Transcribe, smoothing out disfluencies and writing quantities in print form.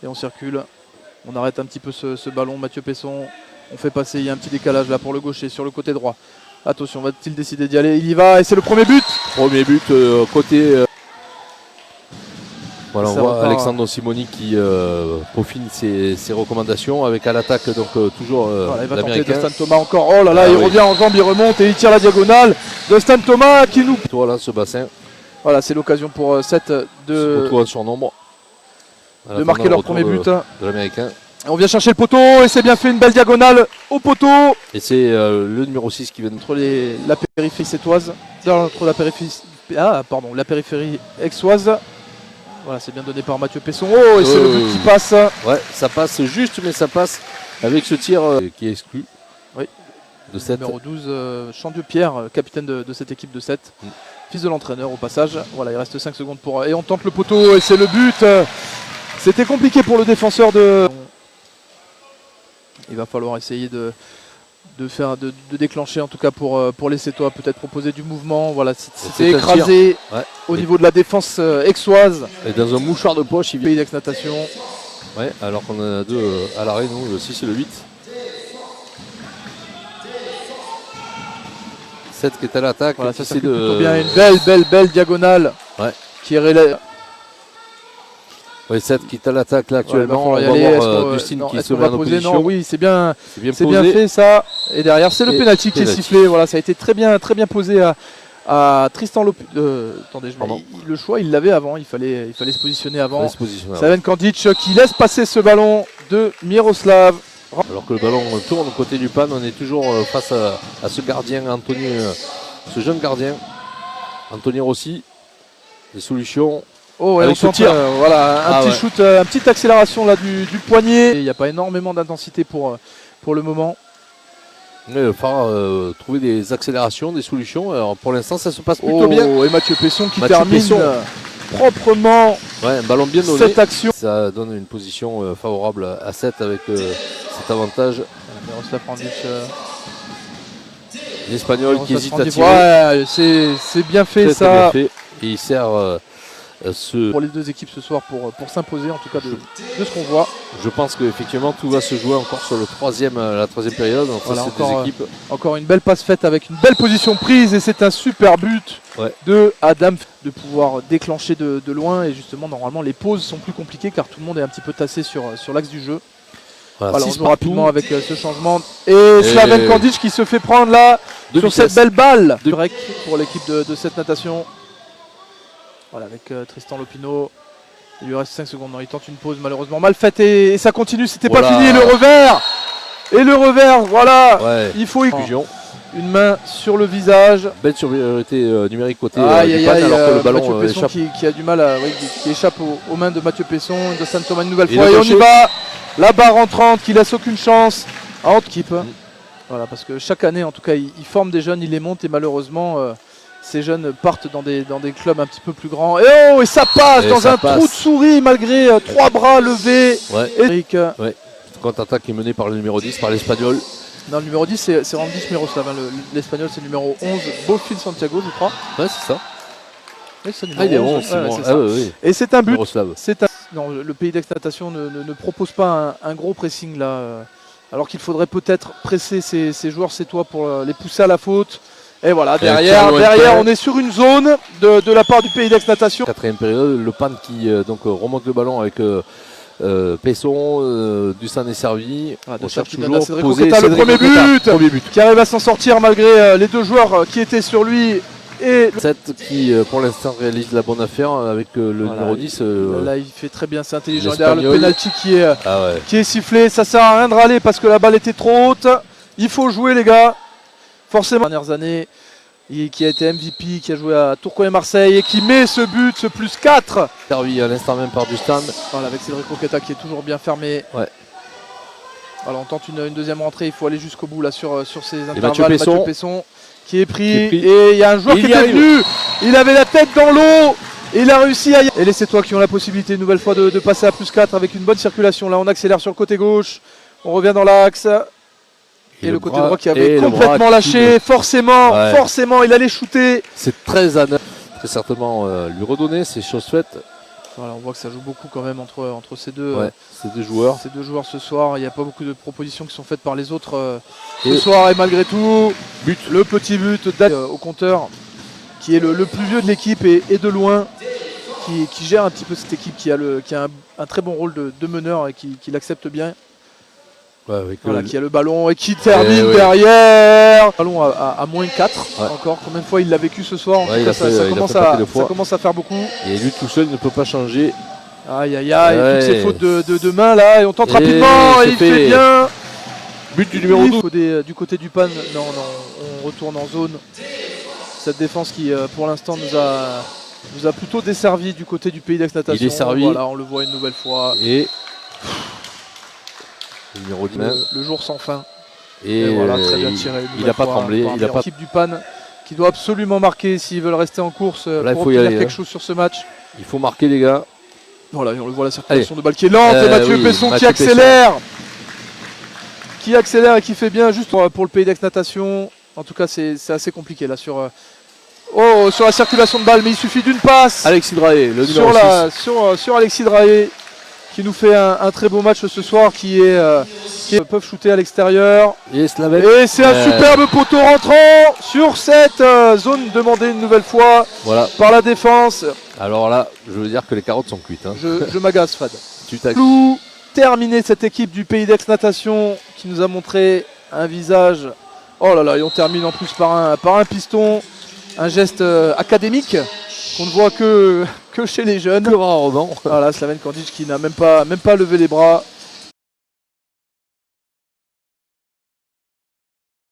Et on circule. On arrête un petit peu ce ballon. Mathieu Pesson. On fait passer. Il y a un petit décalage là pour le gaucher sur le côté droit. Attention, va-t-il décider d'y aller? Il y va et c'est le premier but. Premier but côté. Voilà, on voit repart, Alexandre Simoni qui peaufine ses recommandations avec à l'attaque donc toujours voilà, il va tenter l'Américain. Dustin Thomas encore. Oh là là, il revient en jambe, il remonte et il tire la diagonale. Dustin Thomas qui nous... Voilà ce bassin. Voilà, c'est l'occasion pour Seth de surnombre. De marquer leur premier but. De l'Américain. On vient chercher le poteau et c'est bien fait, une belle diagonale au poteau. Et c'est le numéro 6 qui vient entre la périphérie sétoise, entre la périphérie aixoise. Voilà, c'est bien donné par Mathieu Pesson. Oh, et c'est le but qui passe. Ouais, ça passe juste, mais ça passe avec ce tir qui est exclu. Oui. De 7. Numéro 12, Chandieu-Pierre, capitaine de cette équipe de 7. Fils de l'entraîneur au passage. Voilà, il reste 5 secondes pour... Et on tente le poteau et c'est le but. C'était compliqué pour le défenseur de... Il va falloir essayer de déclencher en tout cas pour les Sétois, peut-être proposer du mouvement. Voilà, c'était écrasé au niveau de la défense aixoise. Et dans un mouchoir de poche, il Pays d'Aix Natation. Ouais, alors qu'on en a deux à l'arrêt, nous, le 6 et le 8. 7 qui est à l'attaque. Voilà, ça c'est plutôt bien, une belle diagonale qui est oui, 7 qui est à l'attaque là actuellement. On va voir Dustin qui se met en opposition. Non, oui, c'est bien fait ça. Et derrière, c'est le penalty qui est sifflé. Voilà, ça a été très bien posé à Tristan Lopineau. Attendez, le choix, il l'avait avant. Il fallait se positionner avant. Slaven Kandic qui laisse passer ce ballon de Miroslav. Alors que le ballon tourne côté du pan, on est toujours face à ce gardien, Anthony, ce jeune gardien, Anthony Rossi. Des solutions. Oh, et on tente, voilà, un petit shoot, une petite accélération là du poignet. Il n'y a pas énormément d'intensité pour le moment. Mais il va falloir trouver des accélérations, des solutions. Alors pour l'instant, ça se passe plutôt bien. Et Mathieu Pesson qui termine proprement un ballon bien donné. Cette action. Ça donne une position favorable à 7 avec cet avantage. L'Espagnol qui hésite à tirer. Ouais, c'est bien fait ça. Bien fait. Et il sert pour les deux équipes ce soir pour s'imposer en tout cas de ce qu'on voit. Je pense qu'effectivement tout va se jouer encore sur la troisième période entre ces deux équipes. Encore une belle passe faite avec une belle position prise et c'est un super but de Adam de pouvoir déclencher de loin et justement normalement les pauses sont plus compliquées car tout le monde est un petit peu tassé sur l'axe du jeu. Voilà, on joue rapidement avec ce changement et Slaven Kandic qui se fait prendre là sur cette belle balle de break pour l'équipe de cette natation. Voilà, avec Tristan Lopineau, il lui reste 5 secondes. Non, il tente une pause malheureusement mal faite et ça continue, c'était pas fini. Et le revers, voilà. Il faut une main sur le visage. Belle supériorité numérique côté alors que le ballon échappe. Qui a du mal qui échappe aux mains de Mathieu Pesson, de Dustin Thomas une nouvelle fois. Et on y va. La barre entrante qui laisse aucune chance à l'équipe. Voilà, parce que chaque année, en tout cas, ils forment des jeunes, ils les montent et malheureusement. Ces jeunes partent dans des clubs un petit peu plus grands. Et ça passe dans un trou de souris malgré 3 bras levés. Eric. Contre-attaque est menée par le numéro 10, par l'Espagnol. Non, le numéro 10 c'est Randy Miroslav. L'Espagnol c'est le numéro 11, Beaufil Santiago je crois. Ouais, c'est ça. Oui, c'est le numéro 11. Et c'est un but. Non, le Pays d'Aix Natation ne propose pas un gros pressing là. Alors qu'il faudrait peut-être presser ces joueurs sétois pour les pousser à la faute. Et voilà, derrière on est sur une zone de la part du Pays d'Aix Natation. Quatrième période, le Pan qui remonte le ballon avec Pesson, Dustin est servi. On cherche toujours le premier but qui arrive à s'en sortir malgré les deux joueurs qui étaient sur lui. Et 7 qui pour l'instant réalise la bonne affaire avec le numéro 10. Là il fait très bien, c'est intelligent. Derrière le penalty qui est sifflé, ça sert à rien de râler parce que la balle était trop haute. Il faut jouer les gars. Forcément, dernières années, qui a été MVP, qui a joué à Tourcoing et Marseille et qui met ce but, ce plus 4. Servi à l'instant même par Dustin. Voilà, avec Cédric Roqueta qui est toujours bien fermé. Voilà, on tente une deuxième rentrée, il faut aller jusqu'au bout là sur ces intervalles. Mathieu Pesson qui est pris. Et il y a un joueur qui était venu, il avait la tête dans l'eau. Et il a réussi à... Et c'est toi qui ont la possibilité une nouvelle fois de passer à plus 4 avec une bonne circulation. Là, on accélère sur le côté gauche, on revient dans l'axe. Et le côté droit qui avait complètement lâché, forcément, il allait shooter. C'est très à neuf. Très certainement lui redonner, c'est chose faite. Voilà, on voit que ça joue beaucoup quand même entre ces deux, ces deux joueurs. Ces deux joueurs ce soir. Il n'y a pas beaucoup de propositions qui sont faites par les autres ce soir. Et malgré tout, le petit but au compteur, qui est le plus vieux de l'équipe et de loin, qui gère un petit peu cette équipe, qui a un très bon rôle de meneur et qui l'accepte bien. Voilà, qui a le ballon et qui termine derrière. Le ballon à moins 4 encore. Combien de fois il l'a vécu ce soir? Ça commence à faire beaucoup. Et lui tout seul ne peut pas changer. Aïe aïe aïe, toutes ces fautes de main là. Et on tente rapidement et il fait bien. But du numéro 12. Du côté du PAN, non, on retourne en zone. Cette défense qui pour l'instant nous a plutôt desservi du côté du Pays d'Aix Natation. Il est servi. Voilà, on le voit une nouvelle fois. Et le numéro 10. Le jour sans fin. Et voilà, très bien tiré. Il n'a pas tremblé. Il a pas l'équipe du PAN qui doit absolument marquer s'ils veulent rester en course pour obtenir quelque chose sur ce match. Il faut marquer les gars. Voilà, on le voit, la circulation de balle qui est lente. Et Mathieu Pesson qui accélère. Qui accélère et qui fait bien juste pour le Pays d'Aix Natation. En tout cas, c'est assez compliqué là sur la circulation de balle, mais il suffit d'une passe. Alexis Draé, le numéro 6. Sur Alexis Draé, qui nous fait un très beau match ce soir, qui peuvent shooter à l'extérieur. Et c'est un superbe poteau rentrant sur cette zone demandée une nouvelle fois par la défense. Alors là, je veux dire que les carottes sont cuites. Hein. Je m'agace, Fad. Terminé cette équipe du Pays d'Aix Natation qui nous a montré un visage. Oh là là, et on termine en plus par un piston, un geste académique qu'on ne voit que chez les jeunes. Que rarement. Voilà, Slaven Kandic qui n'a même pas levé les bras.